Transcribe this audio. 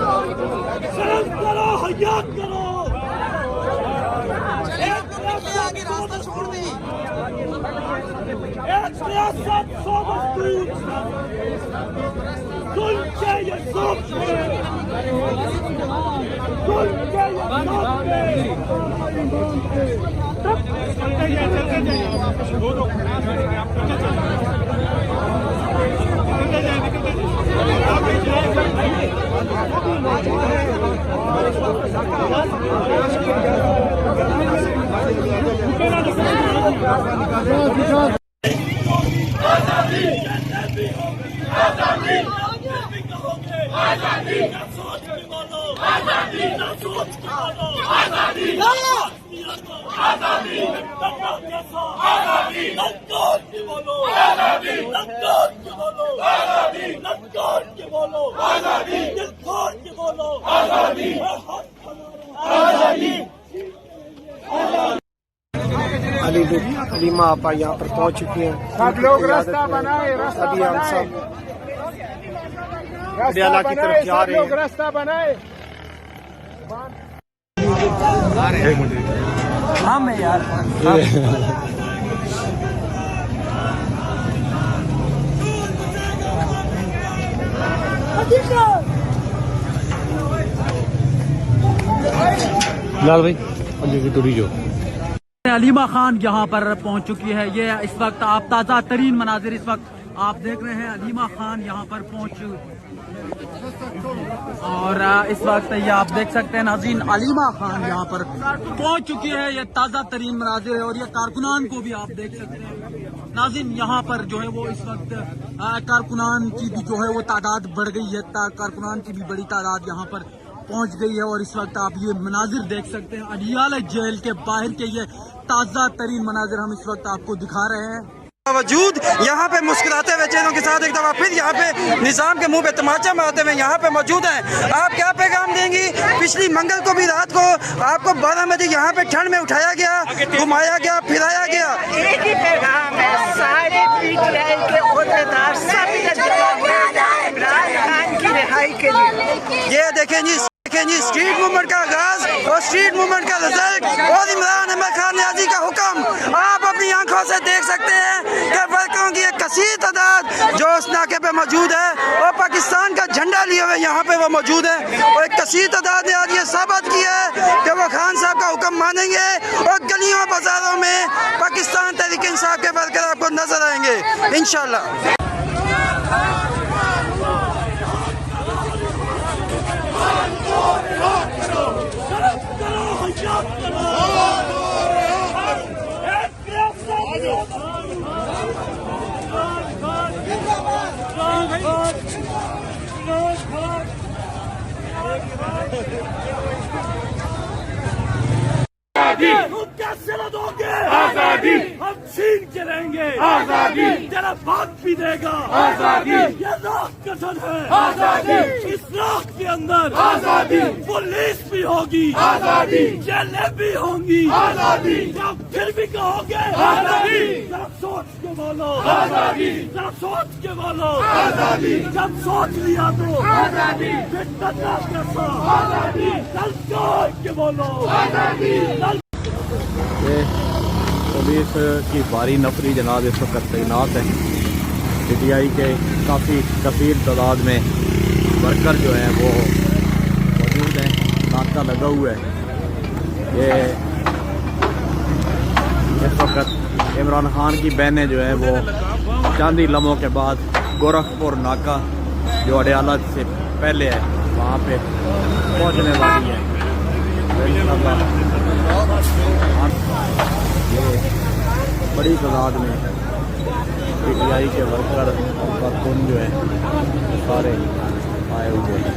शर्म करो, हया करो। आगे रास्ता छोड़ दी। एक सियासत सौ मजबूत, सुन के ये सोच सुन के हलीमा आपा यहाँ पर पहुँच चुकी हैं। सब लोग रास्ता बनाए, रास्ता अभी हम बनाए, सब पटियाला की तरफ जा रहे हैं। रास्ता बनाए। एक मिनट हाँ मैं यार लाल भाई की टूरी जो हलीमा खान यहाँ पर पहुँच चुकी है। ये इस वक्त आप ताज़ा तरीन मनाजिर इस वक्त आप देख रहे हैं। हलीमा खान यहाँ पर पहुँच और इस वक्त ये आप देख सकते हैं नाज़रीन, हलीमा खान यहाँ पर पहुँच चुकी है। ये ताज़ा तरीन मनाजिर है और ये कारकुनान को भी आप देख सकते हैं नाज़रीन। यहाँ पर जो है वो इस वक्त कारकुनान की भी जो है वो तादाद बढ़ गई है। कारकुनान की भी बड़ी तादाद यहाँ पर पहुंच गई है और इस वक्त आप ये मनाजिर देख सकते हैं। अडियाला जेल के बाहर के ये ताज़ा तरीन मनाजिर हम इस वक्त आपको दिखा रहे हैं। बावजूद यहाँ पे मुस्कुराते हुए चेहरों के साथ एक दफा फिर यहाँ पे निजाम के मुंह पे तमाचा मारते हुए यहाँ पे मौजूद हैं। आप क्या पैगाम देंगी? पिछली मंगल को भी रात को आपको 12 बजे यहाँ पे ठंड में उठाया गया, घुमाया गया, फिराया गया। एक ही पैगाम है, सारे पीटीआई के ओहदेदार सब इमरान खान की रिहाई के लिए। ये देखें जी स्ट्रीट मूवमेंट का आगाज और स्ट्रीट मूवमेंट का रिजल्ट और इमरान अहमद खान नियाजी का हुक्म आप अपनी आंखों से देख सकते हैं कि वर्करों की एक कसीर तादाद जो उस नाके पे मौजूद है और पाकिस्तान का झंडा लिए हुए यहाँ पे वो मौजूद है और एक कसीर तादाद ने आज ये साबित किया है कि वो खान साहब का हुक्म मानेंगे और गलियों बाजारों में पाकिस्तान तहरीक इंसाफ के वर्कर आपको नजर आएंगे इंशाल्लाह। कैसे न दोगे आजादी? हम छीन के रहेंगे आजादी। तेरा बाप भी देगा आजादी। ये राख कथन है आजादी। इस राख के अंदर आजादी, पुलिस भी होगी आजादी, जेलें भी होंगी आजादी। जब फिर भी कहोगे आजादी, जब सोच के बोलो आजादी, जब सोच के बोलो आजादी। जब सोच लिया तो आजादी, फिर तन्ना कैसा आजादी। कल सोच के बोलो आजादी। पुलिस की भारी नफरी जनाब इस वक्त तैनात है। पीटीआई के काफ़ी कसीर तादाद में वर्कर जो हैं वो मौजूद हैं। नाका लगा हुआ है। ये इस वक्त इमरान खान की बहनें जो है वो चंद ही लम्हों के बाद गोरखपुर नाका जो अडियाला से पहले है वहाँ पे पहुँचने वाली है। बड़ी तादाद में पीटीआई के वर्कर और कारकुन जो है सारे आए हुए हैं।